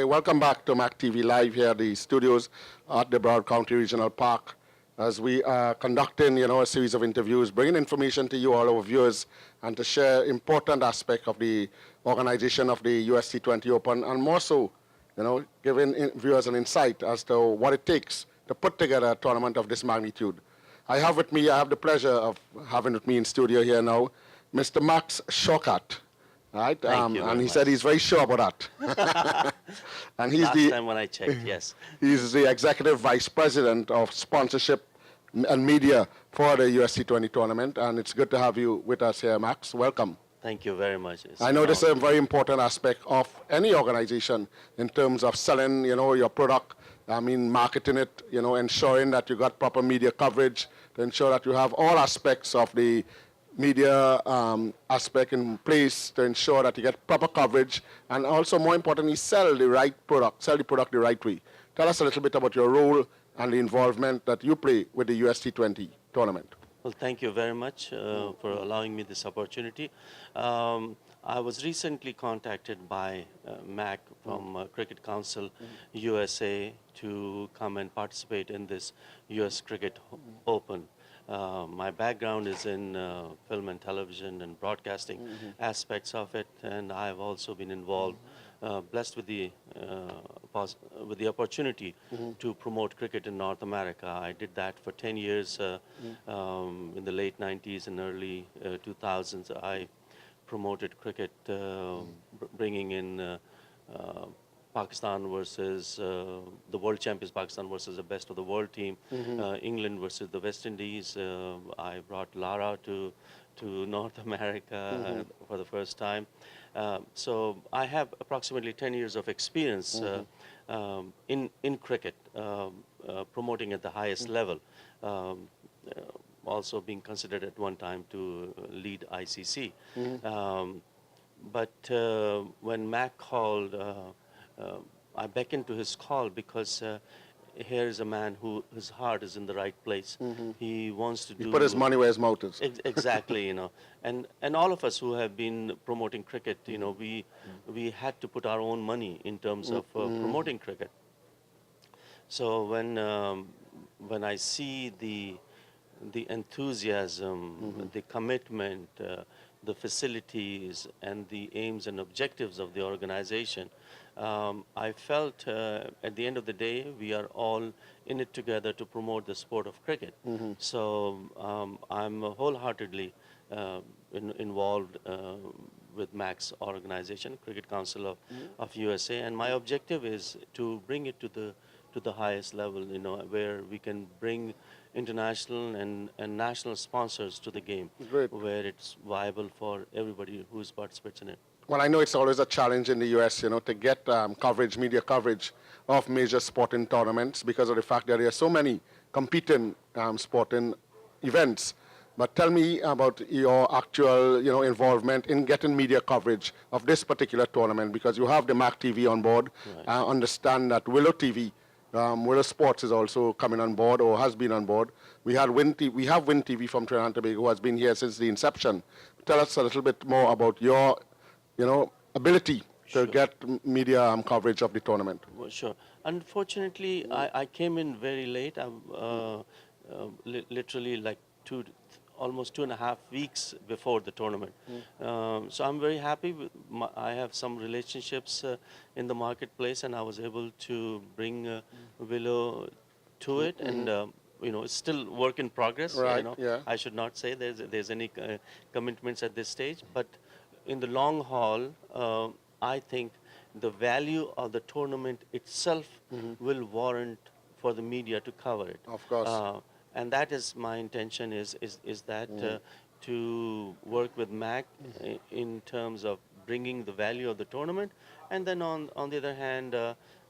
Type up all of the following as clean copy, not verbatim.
welcome back to Mac TV Live here at the studios at the Broward County Regional Park as we are conducting, a series of interviews, bringing information to you, all our viewers, and to share important aspects of the organization of the US T20 Open, and more so, giving viewers an insight as to what it takes to put together a tournament of this magnitude. I have the pleasure of having with me in studio here now, Mr. Max Shaukat. Right, Thank you and he much. said he's very sure about that. And he's Last time when I checked, yes. He's the executive vice president of sponsorship and media for the USC 20 tournament, and it's good to have you with us here, Max. Welcome. Thank you very much. I know this is a very important aspect of any organization in terms of selling, your product. I mean, marketing it, ensuring that you got proper media coverage, to ensure that you have all aspects of the media aspect in place to ensure that you get proper coverage, and also, more importantly, sell the product the right way. Tell us a little bit about your role and the involvement that you play with the UST20 tournament. Well, thank you very much for allowing me this opportunity. I was recently contacted by MAC from Cricket Council USA to come and participate in this US Cricket Open. My background is in film and television and broadcasting aspects of it, and I've also been involved, blessed with the opportunity to promote cricket in North America. I did that for 10 years in the late 90s and early 2000s. I promoted cricket, bringing in Pakistan versus the world champions, Pakistan versus the best of the world team, England versus the West Indies. I brought Lara to North America for the first time. So I have approximately 10 years of experience in cricket, promoting at the highest level. Also being considered at one time to lead ICC. But when Mac called, I beckoned to his call because here is a man whose heart is in the right place. He wants to He put his money where his mouth is. Exactly, and all of us who have been promoting cricket, we had to put our own money in terms of promoting cricket. So when I see the enthusiasm, the commitment, the facilities, and the aims and objectives of the organization, I felt at the end of the day, we are all in it together to promote the sport of cricket. So I'm wholeheartedly involved with MAC's organization, Cricket Council of USA, and my objective is to bring it to the highest level, where we can bring international and national sponsors to the game, where it's viable for everybody who participates in it. Well, I know it's always a challenge in the U.S., to get media coverage of major sporting tournaments because of the fact that there are so many competing sporting events. But tell me about your actual, involvement in getting media coverage of this particular tournament, because you have the Mac TV on board. Right. I understand that Willow TV, Willow Sports is also coming on board or has been on board. We have Win TV from Trinidad and Tobago, who has been here since the inception. Tell us a little bit more about your ability to get media coverage of the tournament. Well, sure. Unfortunately, I came in very late. Literally like almost 2.5 weeks before the tournament. So I'm very happy. I have some relationships in the marketplace, and I was able to bring Willow to it. And it's still work in progress. Right, yeah. I should not say there's any commitments at this stage, but in the long haul, I think the value of the tournament itself will warrant for the media to cover it. Of course. And that is my intention, is that to work with MAC in terms of bringing the value of the tournament. And then on the other hand,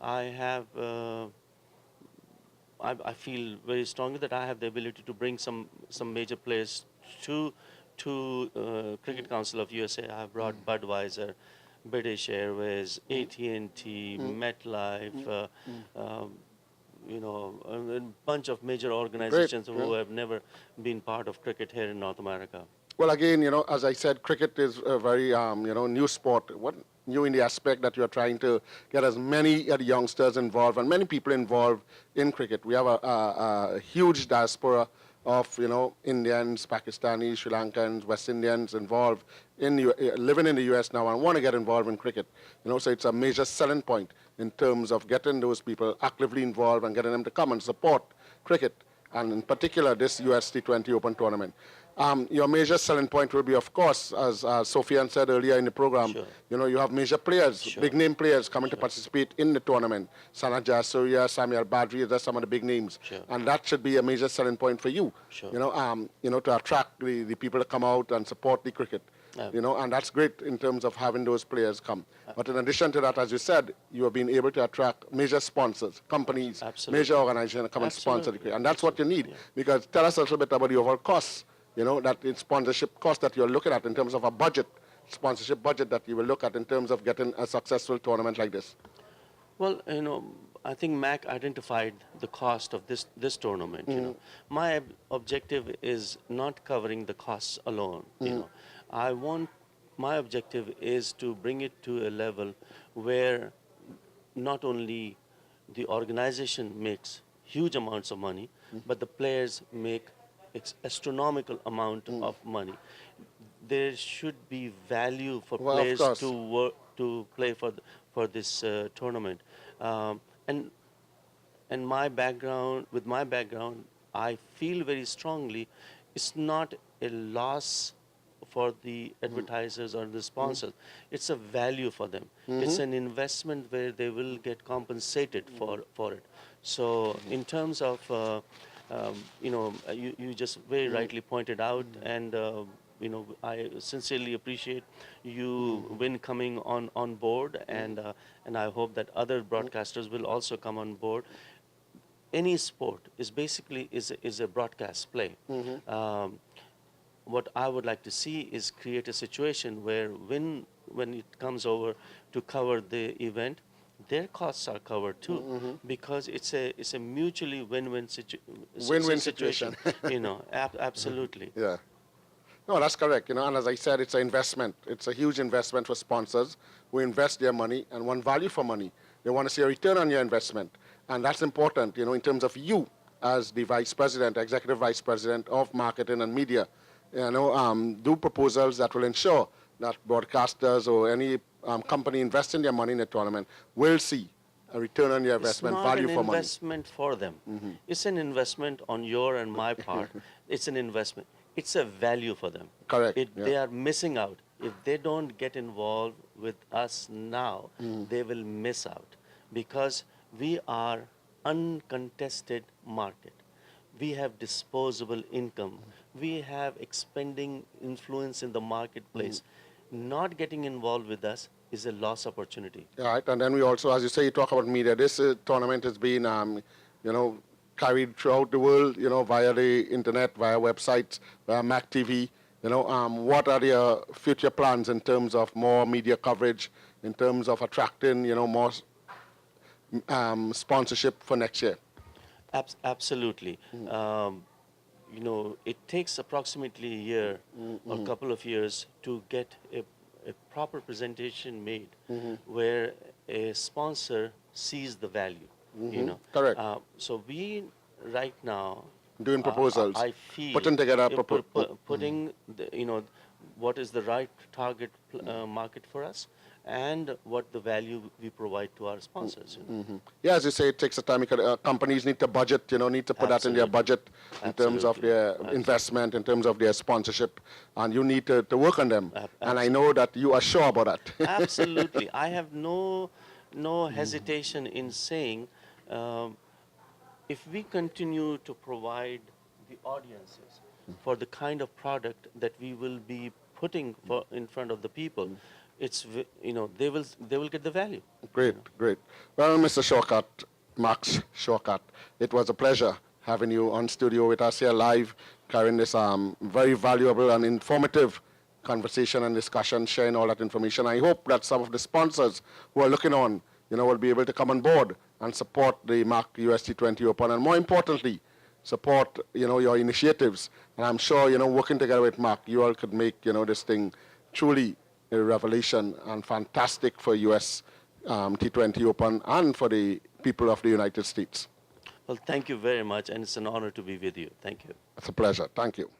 I feel very strongly that I have the ability to bring some major players to Cricket Council of USA. I have brought Budweiser, British Airways, AT&T, MetLife, a bunch of major organizations who have never been part of cricket here in North America. Well, again, as I said, cricket is a very, new sport. new in the aspect that you're trying to get as many youngsters involved and many people involved in cricket. We have a huge diaspora of, Indians, Pakistanis, Sri Lankans, West Indians involved living in the U.S. now and want to get involved in cricket. So it's a major selling point in terms of getting those people actively involved and getting them to come and support cricket, and in particular this US T20 Open tournament. Your major selling point will be, of course, as Sophian said earlier in the program, Sure. you have major players, Sure. big name players coming to participate in the tournament. Sana Jayasuriya, Samuel Badri, those are some of the big names. Sure. And that should be a major selling point for you, Sure. to attract the people to come out and support the cricket. And that's great in terms of having those players come. But in addition to that, as you said, you have been able to attract major sponsors, companies, Absolutely. major organizations come and sponsor the cricket. And that's what you need. Yeah. Because tell us a little bit about the overall costs, that it's sponsorship cost that you're looking at in terms of a budget, sponsorship budget that you will look at in terms of getting a successful tournament like this. Well, I think Mac identified the cost of this tournament. My objective is not covering the costs alone. My objective is to bring it to a level where not only the organization makes huge amounts of money, but the players make astronomical amount of money. There should be value for Well, of players course. to play for this tournament, and with my background, I feel very strongly it's not a loss for the advertisers or the sponsors. It's a value for them. It's an investment where they will get compensated for it. So in terms of, you just very rightly pointed out, and I sincerely appreciate you when coming on board, and I hope that other broadcasters will also come on board. Any sport is basically is a broadcast play. What I would like to see is create a situation where when it comes over to cover the event, their costs are covered too, because it's a mutually win-win situation. Absolutely. Yeah. No, that's correct. And as I said, it's an investment. It's a huge investment for sponsors who invest their money and want value for money. They want to see a return on your investment. And that's important, in terms of you as the vice president, executive vice president of marketing and media. Do proposals that will ensure that broadcasters or any company investing their money in a tournament will see a return on your investment, value for money. It's not an investment for them. It's an investment on your and my part. It's an investment. It's a value for them. Correct. They are missing out. If they don't get involved with us now, they will miss out, because we are uncontested market. We have disposable income. We have expanding influence in the marketplace. Not getting involved with us is a lost opportunity. Right, and then we also, as you say, you talk about media. This tournament has been, carried throughout the world, via the internet, via websites, via Mac TV. What are your future plans in terms of more media coverage, in terms of attracting, more sponsorship for next year? Absolutely. It takes approximately a year or a couple of years to get a proper presentation made where a sponsor sees the value. Correct. So we right now doing proposals, I feel putting together putting what is the right target market for us, and what the value we provide to our sponsors. Yeah, as you say, it takes a time. Companies need to budget, need to put that in their budget in terms of their investment, in terms of their sponsorship, and you need to work on them. And I know that you are sure about that. Absolutely. I have no hesitation in saying, if we continue to provide the audiences for the kind of product that we will be putting in front of the people, they will get the value. Great. Well, Mr. Shaukat, Max Shaukat, it was a pleasure having you on studio with us here live, carrying this very valuable and informative conversation and discussion, sharing all that information. I hope that some of the sponsors who are looking on, will be able to come on board and support the MAC US T20 Open, and more importantly, support, your initiatives. And I'm sure, working together with MAC, you all could make, this thing truly a revelation and fantastic for U.S. T20 Open and for the people of the United States. Well, thank you very much, and it's an honor to be with you. Thank you. It's a pleasure. Thank you.